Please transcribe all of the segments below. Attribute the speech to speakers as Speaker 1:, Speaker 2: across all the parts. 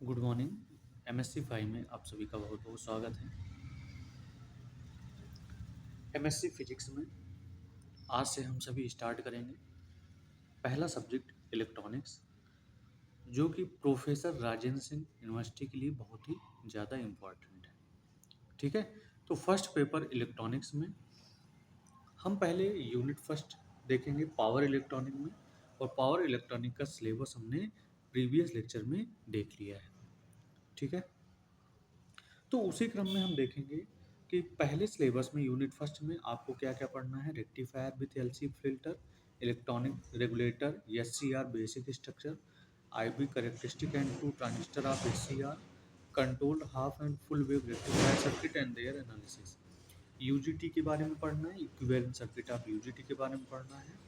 Speaker 1: Good morning. MSc 5 में आप सभी का बहुत बहुत स्वागत है। एमएससी फिजिक्स में आज से हम सभी स्टार्ट करेंगे पहला सब्जेक्ट इलेक्ट्रॉनिक्स, जो कि प्रोफेसर राजेंद्र सिंह यूनिवर्सिटी के लिए बहुत ही ज़्यादा इम्पोर्टेंट है। ठीक है, तो फर्स्ट पेपर इलेक्ट्रॉनिक्स में हम पहले यूनिट फर्स्ट देखेंगे पावर इलेक्ट्रॉनिक में, और पावर इलेक्ट्रॉनिक का सिलेबस हमने प्रीवियस लेक्चर में देख लिया है। ठीक है, तो उसी क्रम में हम देखेंगे कि पहले सिलेबस में यूनिट फर्स्ट में आपको क्या क्या पढ़ना है। Rectifier with LC filter, electronic regulator, SCR basic structure, IB characteristic and two transistor of SCR, controlled half and full wave rectifier circuit and their analysis. UJT के बारे में पढ़ना है, इक्विवेलेंट सर्किट ऑफ यूजीटी के बारे में पढ़ना है,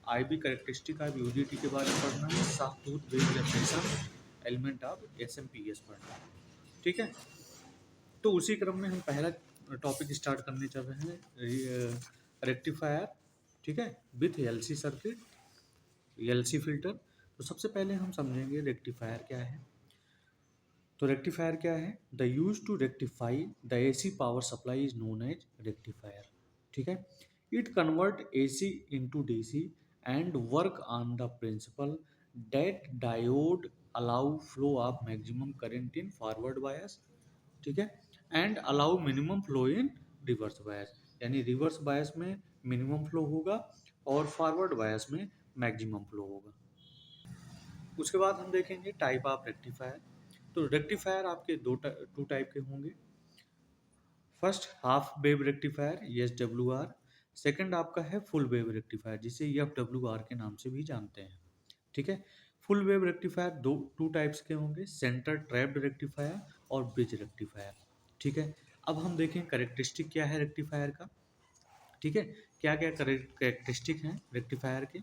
Speaker 1: आईबी करेक्टरिस्टिक ऑफ यूजीटी के बारे में पढ़ना है, sawtooth wave generation element of SMPS पढ़ना है। ठीक है, तो उसी क्रम में हम पहला टॉपिक स्टार्ट करने चल रहे हैं, रेक्टिफायर। ठीक है, with LC circuit, LC filter. तो सबसे पहले हम समझेंगे रेक्टिफायर क्या है। तो रेक्टिफायर क्या है? The use to rectify the AC power supply is known as rectifier. ठीक है, it convert AC into DC and work on the principle that diode allow flow of maximum current in forward bias. ठीक है, and allow minimum flow in reverse bias, यानी reverse बायस में minimum flow होगा और forward bias में maximum flow होगा। उसके बाद हम देखेंगे टाइप ऑफ रेक्टिफायर। तो रेक्टिफायर आपके टू टाइप के होंगे। First half wave rectifier, S W R. Second आपका है फुल वेव रेक्टिफायर, जिसे एफ डब्ल्यू आर के नाम से भी जानते हैं। ठीक है, full wave rectifier two types के होंगे, सेंटर ट्रैप्ड रेक्टिफायर और ब्रिज रेक्टिफायर। ठीक है, अब हम देखें करेक्टरिस्टिक क्या है रेक्टिफायर का। ठीक है, क्या क्या करेक्टरिस्टिक हैं रेक्टिफायर के।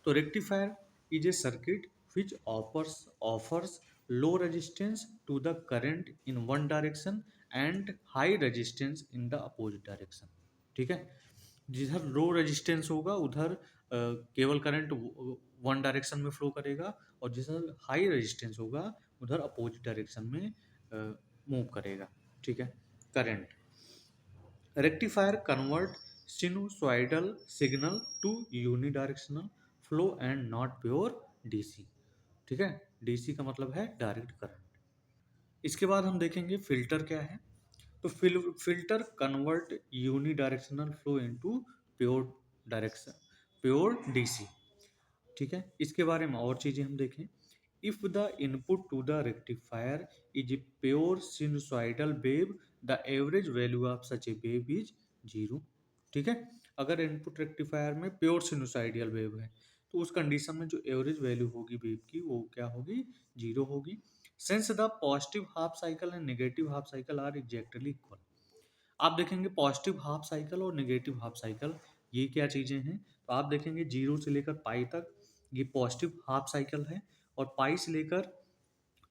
Speaker 1: तो rectifier is a circuit which offers low resistance to the current in one direction and high resistance in the opposite direction. ठीक है, जिधर लो रेजिस्टेंस होगा उधर केवल करंट वन डायरेक्शन में फ्लो करेगा, और जिधर हाई रेजिस्टेंस होगा उधर अपोजिट डायरेक्शन में मूव करेगा। ठीक है, current. Rectifier convert sinusoidal signal to unidirectional flow and not pure DC. ठीक है, डीसी का मतलब है डायरेक्ट करंट। इसके बाद हम देखेंगे फिल्टर क्या है। तो filter convert unidirectional flow into pure direction, pure DC. ठीक है, इसके बारे में और चीजें हम देखें। If the input to the rectifier is pure sinusoidal wave, the average value of such a wave is zero. ठीक है, अगर इनपुट रेक्टिफायर में प्योर sinusoidal वेव है तो उस कंडीशन में जो एवरेज वैल्यू होगी वेव की वो क्या होगी? जीरो होगी। Since the positive half cycle and negative half cycle are exactly equal. आप देखेंगे पॉजिटिव हाफ साइकिल और नेगेटिव हाफ साइकिल ये क्या चीज़ें हैं। तो आप देखेंगे जीरो से लेकर पाई तक ये पॉजिटिव हाफ साइकिल है, और पाई से लेकर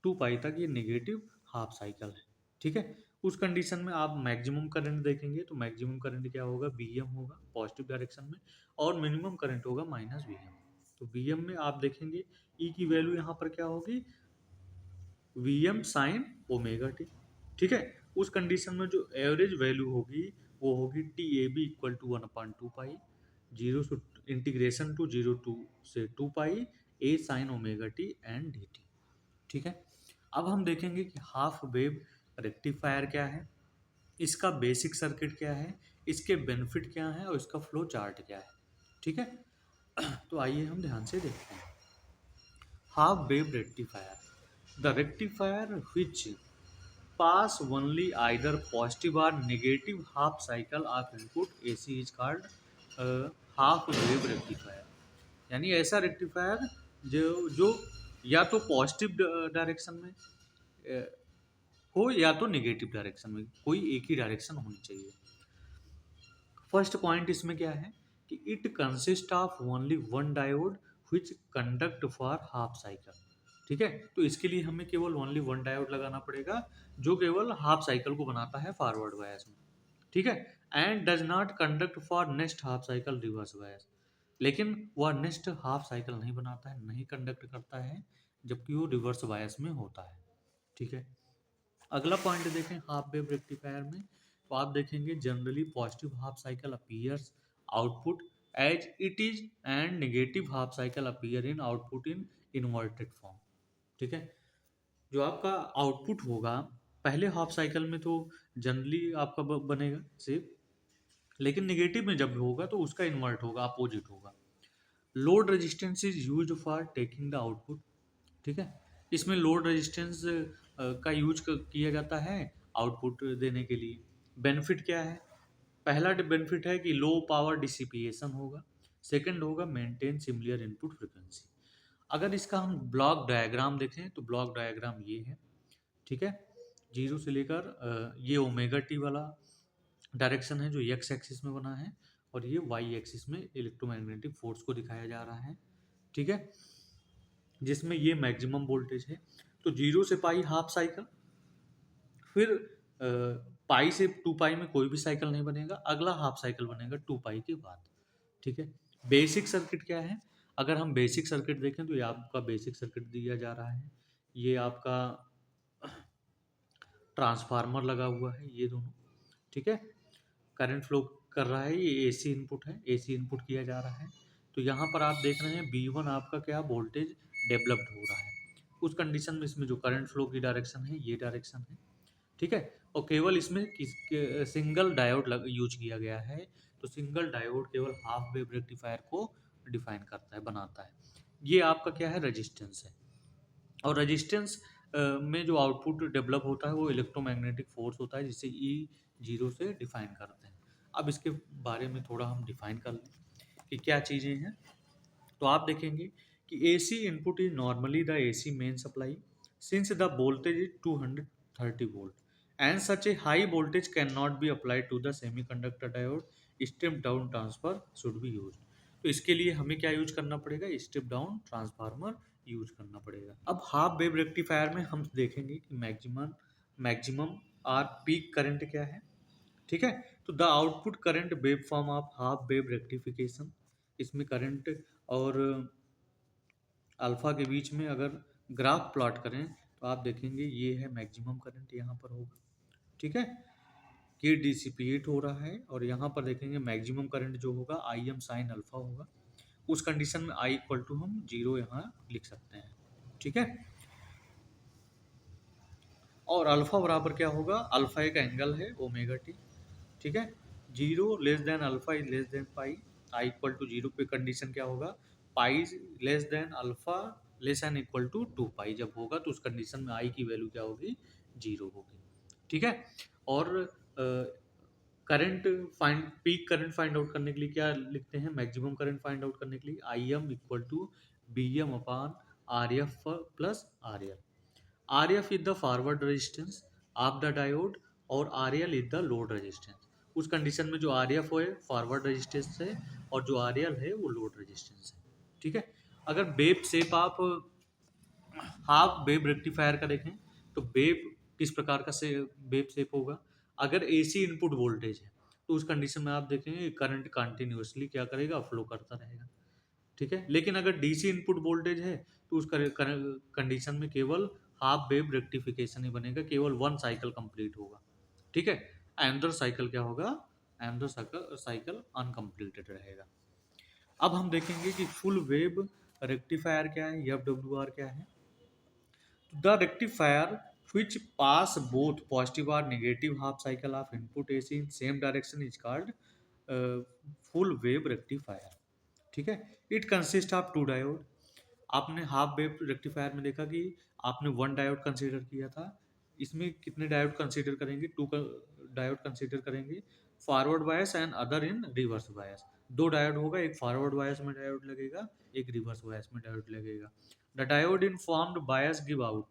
Speaker 1: टू पाई तक ये नेगेटिव हाफ साइकिल है। ठीक है, उस कंडीशन में आप मैक्सिमम करंट देखेंगे तो मैक्सिमम करंट क्या होगा? बीएम होगा पॉजिटिव डायरेक्शन में, और मिनिमम करंट होगा माइनस बीएम। तो बीएम में आप देखेंगे ई की वैल्यू यहाँ पर क्या होगी? VM sign omega T. ठीक है, उस कंडीशन में जो एवरेज वैल्यू होगी वो होगी T A B equal to 1/2 pi, zero से इंटीग्रेशन टू जीरो टू से 2 pi A sine omega T and D T. ठीक है, अब हम देखेंगे कि हाफ वेव रेक्टिफायर क्या है, इसका बेसिक सर्किट क्या है, इसके बेनिफिट क्या है और इसका फ्लो चार्ट क्या है। ठीक है, तो आइए हम ध्यान से देखते हैं। Half wave rectifier, the rectifier which pass only either positive or negative half cycle of input AC is called half wave rectifier। यानी ऐसा रेक्टिफायर जो जो या तो पॉजिटिव डायरेक्शन में हो या तो नेगेटिव डायरेक्शन में, कोई एक ही डायरेक्शन होनी चाहिए। फर्स्ट पॉइंट इसमें क्या है कि it consist of only one diode which conduct for half cycle. ठीक है, तो इसके लिए हमें केवल ओनली वन डायोड लगाना पड़ेगा जो केवल हाफ साइकिल को बनाता है फॉरवर्ड बायस में। ठीक है, and does not conduct for next half cycle reverse bias. लेकिन वह नेक्स्ट हाफ साइकिल नहीं बनाता है, नहीं कंडक्ट करता है, जबकि वो रिवर्स बायस में होता है। ठीक है। अगला पॉइंट देखें हाफ वेव रेक्टिफायर में, तो आप देखेंगे generally positive half cycle appears output as it is and negative half cycle appear in output in inverted form. ठीक है। जो आपका आउटपुट होगा पहले हाफ साइकिल में तो जनरली आपका बनेगा सेम, लेकिन नेगेटिव में जब होगा तो उसका इन्वर्ट होगा, अपोजिट होगा। Load resistance is use for taking the output. ठीक है। इसमें लोड रेजिस्टेंस का यूज किया जाता है आउटपुट देने के लिए। बेनिफिट क्या है? पहला बेनिफिट है कि लो पावर डिसिपिएशन होगा। सेकंड होगा मेंटेन सिमिलर इनपुट फ्रीक्वेंसी। अगर इसका हम ब्लॉक डायग्राम देखें तो ब्लॉक डायग्राम ये है। ठीक है। जीरो से लेकर ये ओमेगा टी वाला डायरेक्शन है जो एक्स एक्सिस में बना है, और ये वाई एक्सिस में इलेक्ट्रोमैग्नेटिक फोर्स को दिखाया जा रहा है। ठीक है। जिसमें ये मैक्सिमम वोल्टेज है। तो जीरो से पाई हाफ साइकिल, फिर पाई से टू पाई में कोई भी साइकिल नहीं बनेगा, अगला हाफ साइकिल बनेगा टू पाई के बाद। ठीक है। बेसिक सर्किट क्या है? अगर हम बेसिक सर्किट देखें तो ये आपका बेसिक सर्किट दिया जा रहा है। ये आपका ट्रांसफार्मर लगा हुआ है, ये दोनों। ठीक है। करंट फ्लो कर रहा है, ये एसी इनपुट है, एसी इनपुट किया जा रहा है। तो यहाँ पर आप देख रहे हैं B1 आपका क्या वोल्टेज डेवलप्ड हो रहा है। उस कंडीशन में इसमें जो करंट फ्लो की डायरेक्शन है ये डायरेक्शन है। ठीक है। और केवल इसमें सिंगल डायोड यूज किया गया है। तो सिंगल डायोड केवल हाफ वेव रेक्टिफायर को डिफाइन करता है, बनाता है। ये आपका क्या है? रेजिस्टेंस है। और रेजिस्टेंस में जो आउटपुट डेवलप होता है वो इलेक्ट्रोमैग्नेटिक फोर्स होता है, जिसे ई जीरो से डिफाइन करते हैं। अब इसके बारे में थोड़ा हम डिफाइन कर लें कि क्या चीज़ें हैं। तो आप देखेंगे कि AC input is normally the AC main supply since the voltage is 230 volt and such a high voltage can not be applied to the semiconductor diode, step down transfer should be use. तो इसके लिए हमें क्या use करना पड़ेगा? Step down transformer use करना पड़ेगा। अब हाफ वेव रेक्टिफायर में हम देखेंगे कि maximum maximum or peak current क्या है। ठीक है। तो the output current wave form of half wave rectification, इसमें करंट और अल्फा के बीच में अगर ग्राफ प्लॉट करें तो आप देखेंगे ये है मैक्सिमम करंट यहाँ पर होगा। ठीक है। ये डिसिपिएट हो रहा है, और यहाँ पर देखेंगे मैक्सिमम करंट जो होगा आई एम साइन अल्फा होगा। उस कंडीशन में आई इक्वल टू हम जीरो यहाँ लिख सकते हैं। ठीक है। और अल्फा बराबर क्या होगा? अल्फा एक एंगल है ओमेगा टी। ठीक है। Zero less than alpha is less than pi, I equal to zero पे कंडीशन क्या होगा? Pi less than alpha less N equal to two pi जब होगा तो उस कंडीशन में आई की वैल्यू क्या होगी? जीरो होगी। ठीक है। और current find peak current find out करने के लिए क्या लिखते हैं? मैक्सिमम करंट फाइंड आउट करने के लिए I M equal to B M upon R F plus R L. R F is the forward resistance of the diode और R L is the load resistance. उस condition में जो R F है forward resistance है, और जो R L है वो लोड रेजिस्टेंस है। ठीक है। अगर वेव शेप आप हाफ वेव रेक्टिफायर का देखें तो वेव किस प्रकार का से वेव शेप होगा? अगर एसी इनपुट वोल्टेज है तो उस कंडीशन में आप देखेंगे करंट कंटिन्यूसली क्या करेगा? फ्लो करता रहेगा। ठीक है। लेकिन अगर डीसी इनपुट वोल्टेज है तो उस कंडीशन में केवल हाफ वेव रेक्टिफिकेशन ही बनेगा, केवल वन साइकिल कंप्लीट होगा। ठीक है। एंदर साइकिल क्या होगा? एंदर साइकिल अनकम्प्लीटेड रहेगा। अब हम देखेंगे कि फुल वेव रेक्टिफायर क्या है, एफ डब्ल्यू आर क्या है। The rectifier which pass both positive or negative half cycle of input AC in same direction is called uh, full wave rectifier. ठीक है। It consist of two diode. आपने half wave rectifier में देखा कि आपने one diode consider किया था। इसमें कितने डायोड कंसीडर करेंगे? टू डायोड कंसीडर करेंगे, forward bias and other in reverse बायस। दो डायोड होगा, एक फॉरवर्ड बायस में डायोड लगेगा, एक रिवर्स बायस में डायोड लगेगा। The diode in formed bias give out.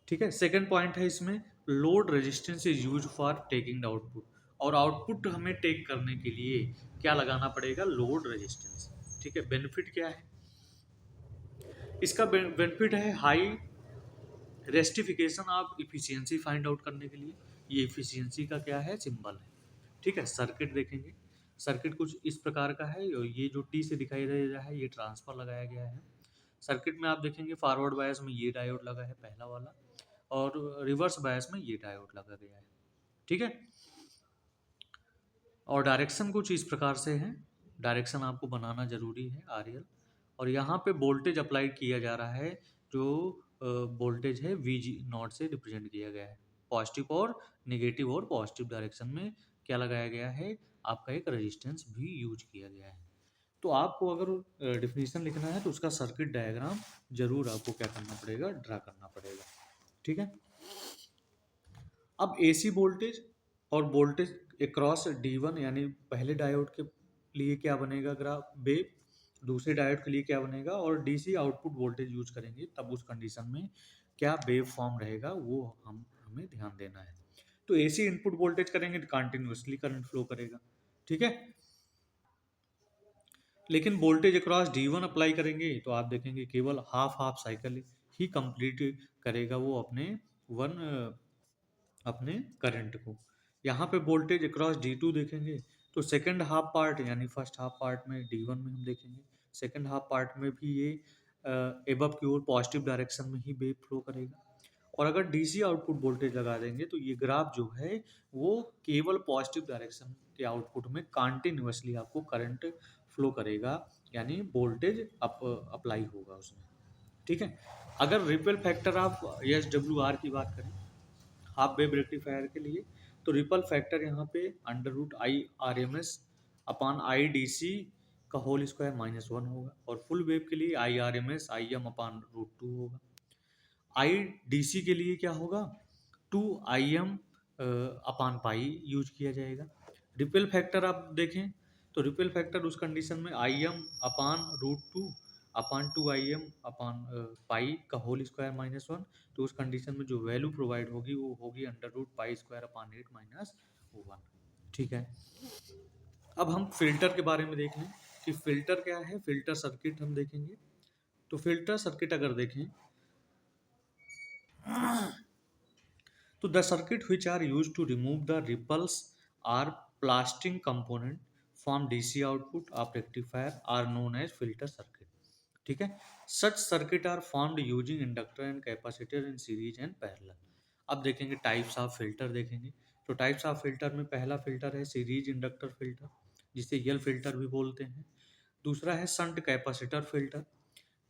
Speaker 1: ठीक है। सेकंड पॉइंट है इसमें load resistance is use for taking the output. और आउटपुट हमें टेक करने के लिए क्या लगाना पड़ेगा? Load resistance. ठीक है। बेनिफिट क्या है इसका? बेनिफिट है high rectification of efficiency find out करने के लिए। ये इफिशियंसी का क्या है? सिंबल है। ठीक है। सर्किट देखेंगे, सर्किट कुछ इस प्रकार का है, और ये जो टी से दिखाई दे रहा है ये ट्रांसफर लगाया गया है। सर्किट में आप देखेंगे फॉरवर्ड बायस में ये डायोड लगा है पहला वाला, और रिवर्स बायस में ये डायोड लगा गया है। ठीक है, और डायरेक्शन कुछ इस प्रकार से है, डायरेक्शन आपको बनाना जरूरी है आरएल। और यहाँ पे वोल्टेज अप्लाई किया जा रहा है, जो वोल्टेज है वी जी नॉट से रिप्रेजेंट किया गया है। पॉजिटिव और नेगेटिव और पॉजिटिव डायरेक्शन में क्या लगाया गया है, आपका एक रेजिस्टेंस भी यूज किया गया है। तो आपको अगर डिफिनीशन लिखना है तो उसका सर्किट डायग्राम जरूर आपको क्या करना पड़ेगा, ड्रा करना पड़ेगा। ठीक है, अब एसी वोल्टेज और वोल्टेज अक्रॉस D1 यानी पहले डायोड के लिए क्या बनेगा ग्राफ वेव, दूसरे डायोड के लिए क्या बनेगा, और डीसी आउटपुट वोल्टेज यूज करेंगे तब उस कंडीशन में क्या वेव फॉर्म रहेगा, वो हमें ध्यान देना है। तो एसी इनपुट वोल्टेज करेंगे तो कंटिन्यूसली करंट फ्लो करेगा। ठीक है, लेकिन वोल्टेज अक्रॉस D1 अप्लाई करेंगे तो आप देखेंगे केवल हाफ हाफ साइकिल ही कंप्लीट करेगा वो अपने करंट को। यहाँ पे वोल्टेज अक्रॉस D2 देखेंगे तो सेकंड हाफ पार्ट यानी फर्स्ट हाफ पार्ट में D1 में हम देखेंगे, सेकंड हाफ पार्ट में भी ये एबव की ओर पॉजिटिव डायरेक्शन में ही वेव फ्लो करेगा। और अगर डीसी आउटपुट वोल्टेज लगा देंगे तो ये ग्राफ जो है वो केवल पॉजिटिव डायरेक्शन के आउटपुट में कंटिन्यूअसली आपको करंट फ्लो करेगा, यानी वोल्टेज अप्लाई होगा उसमें। ठीक है, अगर रिपल फैक्टर आप SWR की बात करें हाफ वेव रेक्टिफायर के लिए, तो रिपल फैक्टर यहाँ पे √IRMS अपॉन IDC का होल स्क्वायर -1 होगा, और फुल वेव के लिए IRMS IM अपॉन √2 होगा। IDC के लिए क्या होगा, 2IM अपॉन पाई यूज किया जाएगा। रिपल फैक्टर आप देखें तो रिपल फैक्टर उस कंडीशन में IM upon √2 upon 2IM upon pi का होल स्क्वायर -1, तो उस कंडीशन में जो वैल्यू प्रोवाइड होगी वो होगी √π² अपॉन 8 -1। ठीक है, अब हम फिल्टर के बारे में देख लें कि फिल्टर क्या है, फिल्टर सर्किट हम देखेंगे। तो फिल्टर सर्किट अगर देखें तो the circuit which are used to remove the ripples or plastic component from DC output of rectifier are known as filter circuit। ठीक है, such circuit are formed using inductor and capacitor in series and parallel। अब देखेंगे types of filter देखेंगे। तो types of filter में पहला filter है series inductor filter, जिसे यल फिल्टर भी बोलते हैं। दूसरा है संट कैपेसिटर फिल्टर।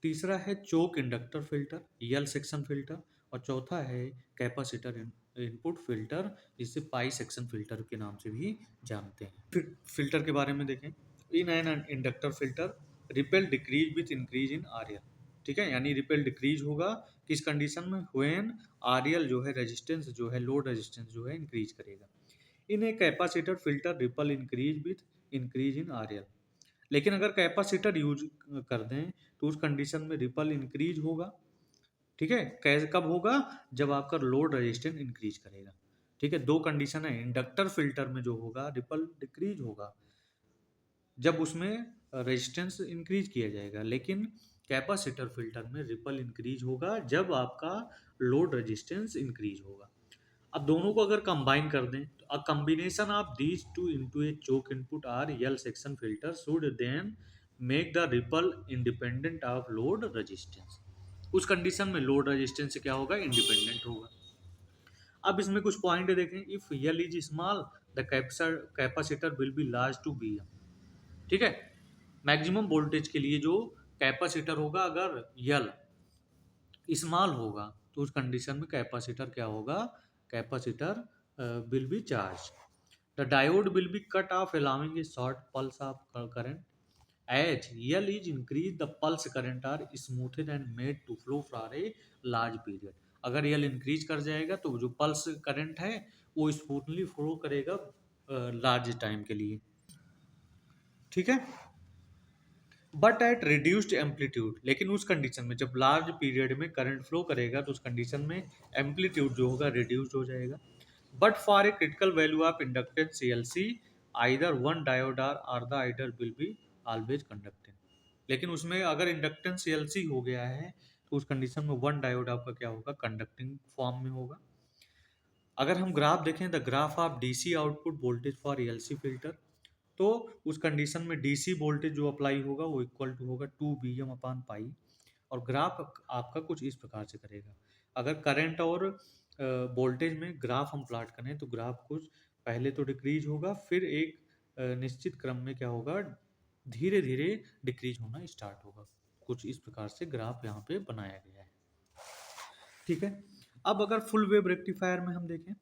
Speaker 1: तीसरा है चोक इंडक्टर फिल्टर, यल सेक्शन फिल्टर। और चौथा है कैपेसिटर इनपुट फिल्टर, जिसे पाई सेक्शन फिल्टर के नाम से भी जानते हैं। फिर फिल्टर के बारे में देखें, in an inductor filter repel decrease with increase in RL. ठीक है, यानी रिपेल डिक्रीज होगा किस कंडीशन में, व्हेन आरएल जो है रेजिस्टेंस जो है लोड रेजिस्टेंस जो है इंक्रीज करेगा। In a capacitor filter ripple increase with increase in RL. लेकिन अगर कैपेसिटर यूज कर दें तो उस कंडीशन में रिपल इंक्रीज होगा। ठीक है, कैसे कब होगा, जब आपका लोड रेजिस्टेंस इंक्रीज करेगा। ठीक है, दो कंडीशन है, इंडक्टर फिल्टर में जो होगा रिपल डिक्रीज होगा जब उसमें रेजिस्टेंस इंक्रीज किया जाएगा, लेकिन कैपेसिटर फिल्टर में रिपल इंक्रीज होगा जब आपका लोड रेजिस्टेंस इंक्रीज होगा। अब दोनों को अगर कंबाइन कर दें तो a combination of these two into a choke input or L section filter should then make the ripple independent of load resistance. उस कंडीशन में लोड रेजिस्टेंस से क्या होगा, इंडिपेंडेंट होगा। अब इसमें कुछ पॉइंट देखें, if L is small the capacitor will be large to B M. ठीक है, मैक्सिमम वोल्टेज के लिए जो कैपेसिटर होगा अगर यल स्मॉल होगा तो उस कंडीशन में कैपेसिटर क्या होगा, capacitor will be charge. The diode will be cut off allowing a short pulse of current as L is increase the pulse current are smoothed and made to flow for a large period. अगर L increase कर जाएगा तो जो pulse current है वो smoothly flow करेगा large time के लिए। ठीक है, बट एट रिड्यूस्ड एम्पलीट्यूड, लेकिन उस कंडीशन में जब लार्ज पीरियड में करंट फ्लो करेगा तो उस कंडीशन में एम्पलीट्यूड जो होगा रिड्यूस्ड हो जाएगा। But for a critical value of inductance CLC either one diode or the other will be always conducting. लेकिन उसमें अगर इंडक्टेंस CLC हो गया है तो उस कंडीशन में वन डायोड आपका क्या होगा, कंडक्टिंग फॉर्म में होगा। अगर हम ग्राफ देखें the graph of DC output voltage for LC filter, तो उस कंडीशन में DC वोल्टेज जो अप्लाई होगा वो इक्वल टू होगा 2 Vm अपॉन पाई, और ग्राफ आपका कुछ इस प्रकार से करेगा। अगर करंट और वोल्टेज में ग्राफ हम प्लॉट करें तो ग्राफ कुछ पहले तो डिक्रीज होगा, फिर एक निश्चित क्रम में क्या होगा, धीरे धीरे डिक्रीज होना स्टार्ट होगा। कुछ इस प्रकार से ग्राफ यहाँ पे बनाया गया है। ठीक है, अब अगर फुल वेव रेक्टिफायर में हम देखें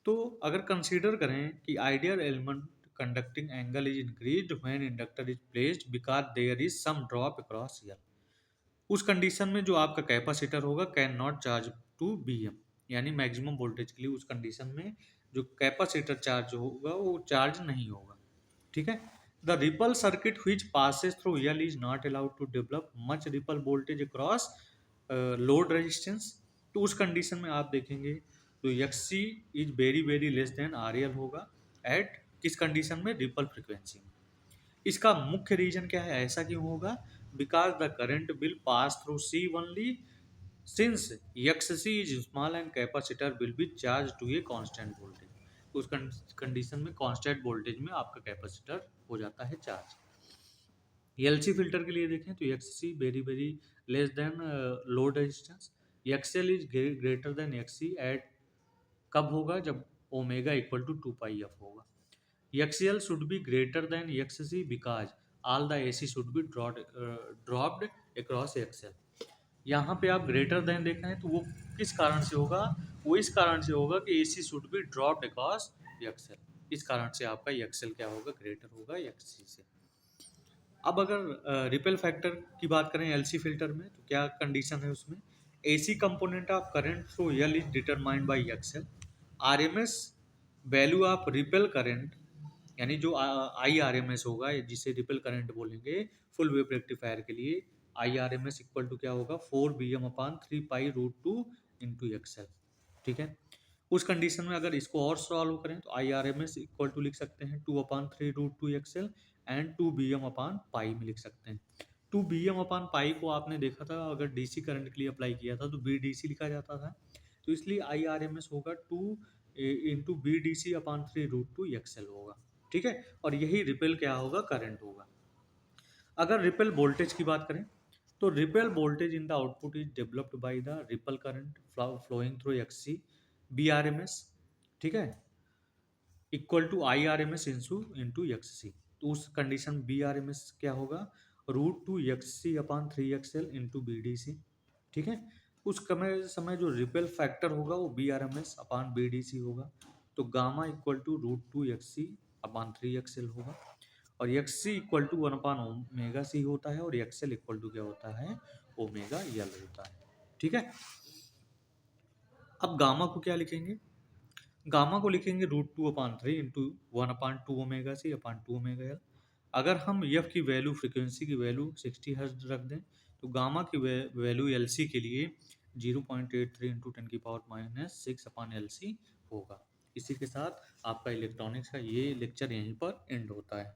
Speaker 1: तो अगर कंसीडर करें कि ideal element conducting angle is increased when inductor is placed because there is some drop across L, उस कंडीशन में जो आपका कैपेसिटर होगा can not charge to B M, यानी मैक्सिमम वोल्टेज के लिए उस कंडीशन में जो कैपेसिटर चार्ज होगा वो चार्ज नहीं होगा। ठीक है, the ripple circuit which passes through L is not allowed to develop much ripple voltage across load resistance, तो उस कंडीशन में आप देखेंगे तो X C is very very less than R L होगा एट किस कंडीशन में, रिपल फ्रिक्वेंसी में। इसका मुख्य रीजन क्या है, ऐसा क्यों होगा, because the current will pass through C only since X C is small and capacitor will be charge to a constant voltage, उस कंडीशन में कांस्टेंट वोल्टेज में आपका कैपेसिटर हो जाता है चार्ज। एलसी फिल्टर के लिए देखें तो XC very very less than load resistance, XL is greater than XC at कब होगा, जब omega equal to 2 pi F होगा। XL should be greater than XC because all the AC should be dropped across XL. यहाँ पे आप greater than देख रहे हैं तो वो किस कारण से होगा, वो इस कारण से होगा कि AC should be dropped across XL, इस कारण से आपका एक्सएल क्या होगा, ग्रेटर होगा एक्ससी से। अब अगर रिपेल फैक्टर की बात करें एलसी फिल्टर में तो क्या कंडीशन है उसमें, AC component of current through L is determined by X L, RMS value of ripple current, यानी जो आई आर एम एस होगा जिसे रिपेल करंट बोलेंगे फुल वेव रेक्टिफायर के लिए, I R M S equal to क्या होगा, 4 Bm/3 π√2 इंटू एक्सएल। ठीक है, उस कंडीशन में अगर इसको और सॉल्व करें तो I R M S equal to लिख सकते हैं 2/3 √2 एक्सएल एंड 2 Bm/π में लिख सकते हैं। 2 Bm/π को आपने देखा था अगर डीसी करंट के लिए अप्लाई किया था तो बी डी सी लिखा जाता था, तो इसलिए आई आर एम एस होगा 2 × BDC/3 √2 एक्सएल होगा। ठीक है, और यही रिपेल क्या होगा, करंट होगा। अगर रिपेल वोल्टेज की बात करें तो ripple voltage in the output is developed by the ripple current flowing through XC B R M S, ठीक है, equal to I R M S into X C, तो उस condition B R M S क्या होगा, √2 XC/3 XL into B D C. ठीक है, उस समय जो रिपेल फैक्टर होगा वो B R M S upon B D C होगा, तो gamma equal to √2 XC/3 XL होगा, और एक्स सी इक्वल टू 1/ओमेगा सी होता है, और एक्सएल इक्वल टू क्या होता है, ओमेगा एल होता है। ठीक है, अब गामा को क्या लिखेंगे, गामा को लिखेंगे √2/3 इंटू 1/2 ओमेगा सी/2 ओमेगा एल। अगर हम एफ की वैल्यू, फ्रिक्वेंसी की वैल्यू 60 हर्ट्ज रख दें तो गामा की वैल्यू एल सी के लिए 0.83 इंटू 10⁻⁻⁶/LC होगा। इसी के साथ आपका इलेक्ट्रॉनिक्स का ये लेक्चर यहीं पर एंड होता है।